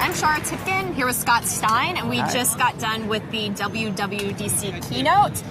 I'm Shara Tibken, here with Scott Stein, and we just got done with the WWDC keynote.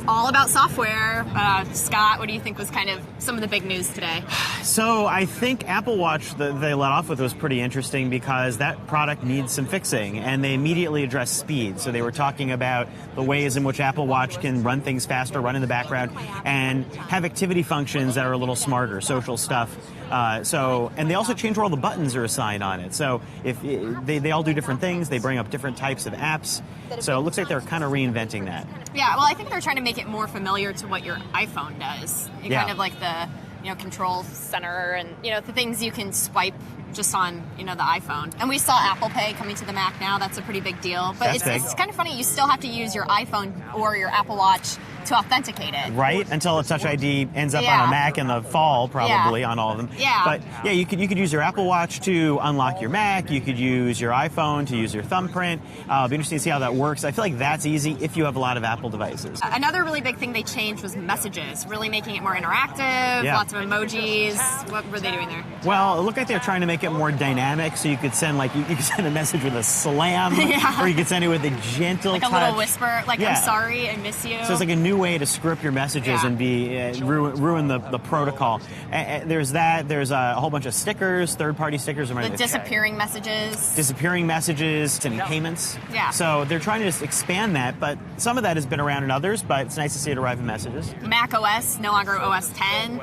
All about software. Scott, what do you think was kind of some of the big news today? So I think Apple Watch that they let off with was pretty interesting because that product needs some fixing, and they immediately addressed speed. So they were talking about the ways in which Apple Watch can run things faster, run in the background, and have activity functions that are a little smarter, social stuff. And they also change where all the buttons are assigned on it. So if they all do different things, they bring up different types of apps. So it looks like they're kind of reinventing that. Yeah, well, I think they're trying to make it more familiar to what your iPhone does. Kind of like the control center and the things you can swipe just on the iPhone. And we saw Apple Pay coming to the Mac now. That's a pretty big deal. But it's kind of funny. You still have to use your iPhone or your Apple Watch to authenticate it. Right, until a Touch ID ends up on a Mac in the fall, probably, on all of them. Yeah. But yeah, you could use your Apple Watch to unlock your Mac. You could use your iPhone to use your thumbprint. It'll be interesting to see how that works. I feel like that's easy if you have a lot of Apple devices. Another really big thing they changed was messages, really making it more interactive, lots of emojis. What were they doing there? Well, it looked like they were trying to make it more dynamic, so you could send you could send a message with a slam, or you could send it with a gentle touch. A little whisper, I'm sorry, I miss you. So it's like a new way to script your messages and be ruin the protocol. There's that. There's a whole bunch of stickers, third-party stickers. The disappearing messages. Disappearing messages and payments. Yeah. So they're trying to just expand that, but some of that has been around in others, but it's nice to see it arrive in messages. Mac OS, no longer OS 10.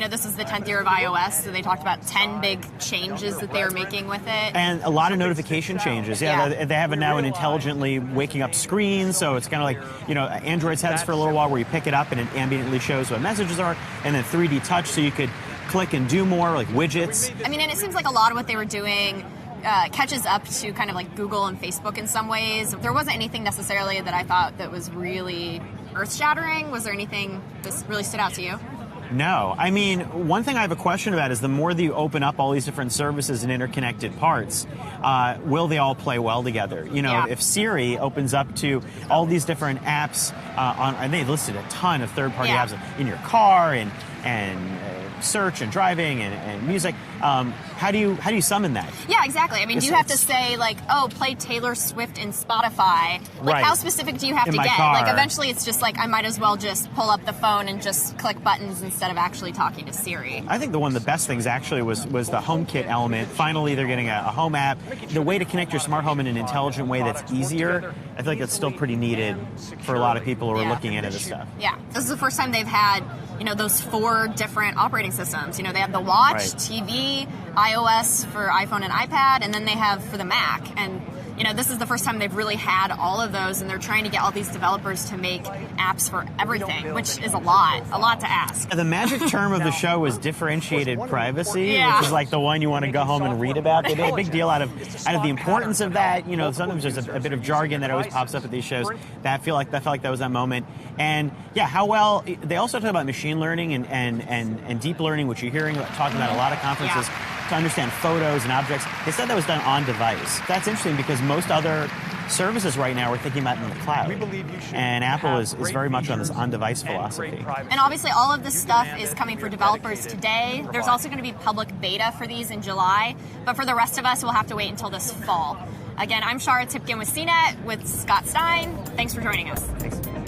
This is the 10th year of iOS, so they talked about 10 big changes that they were making with it. And a lot of notification changes. They have it now an intelligently waking up screen, so it's kind of like, Android's had this for a little while where you pick it up and it ambiently shows what messages are, and then 3D touch, so you could click and do more, like widgets. And it seems like a lot of what they were doing catches up to kind of like Google and Facebook in some ways. There wasn't anything necessarily that I thought that was really earth-shattering. Was there anything that really stood out to you? No. One thing I have a question about is the more that you open up all these different services and interconnected parts, will they all play well together? If Siri opens up to all these different apps, and they listed a ton of third-party apps in your car and search and driving and music. How do you summon that? Yeah, exactly. Do you have to say play Taylor Swift in Spotify? How specific do you have to get? Car. Eventually it's just I might as well just pull up the phone and just click buttons instead of actually talking to Siri. I think one of the best things actually was the HomeKit element. Finally, they're getting a home app. The way to connect your smart home in an intelligent way that's easier, I feel like it's still pretty needed for a lot of people who are looking into this stuff. Yeah. This is the first time they've had those 4 different operating systems. They have the Watch, TV, iOS for iPhone and iPad, and then they have for the Mac. And this is the first time they've really had all of those, and they're trying to get all these developers to make apps for everything, which is a lot to ask. The magic term of the show was differentiated privacy, which is like the one you want to go home and read about. They made a big deal out of the importance of that. Sometimes there's a bit of jargon that always pops up at these shows. That felt like that was that moment. And how well they also talk about machine learning and deep learning, which you're hearing talking about a lot of conferences. To understand photos and objects. They said that was done on device. That's interesting because most other services right now are thinking about in the cloud. And Apple is very much on this on-device philosophy. And obviously all of this stuff is coming for developers today. There's also going to be public beta for these in July. But for the rest of us, we'll have to wait until this fall. Again, I'm Shara Tibken with CNET with Scott Stein. Thanks for joining us. Thanks.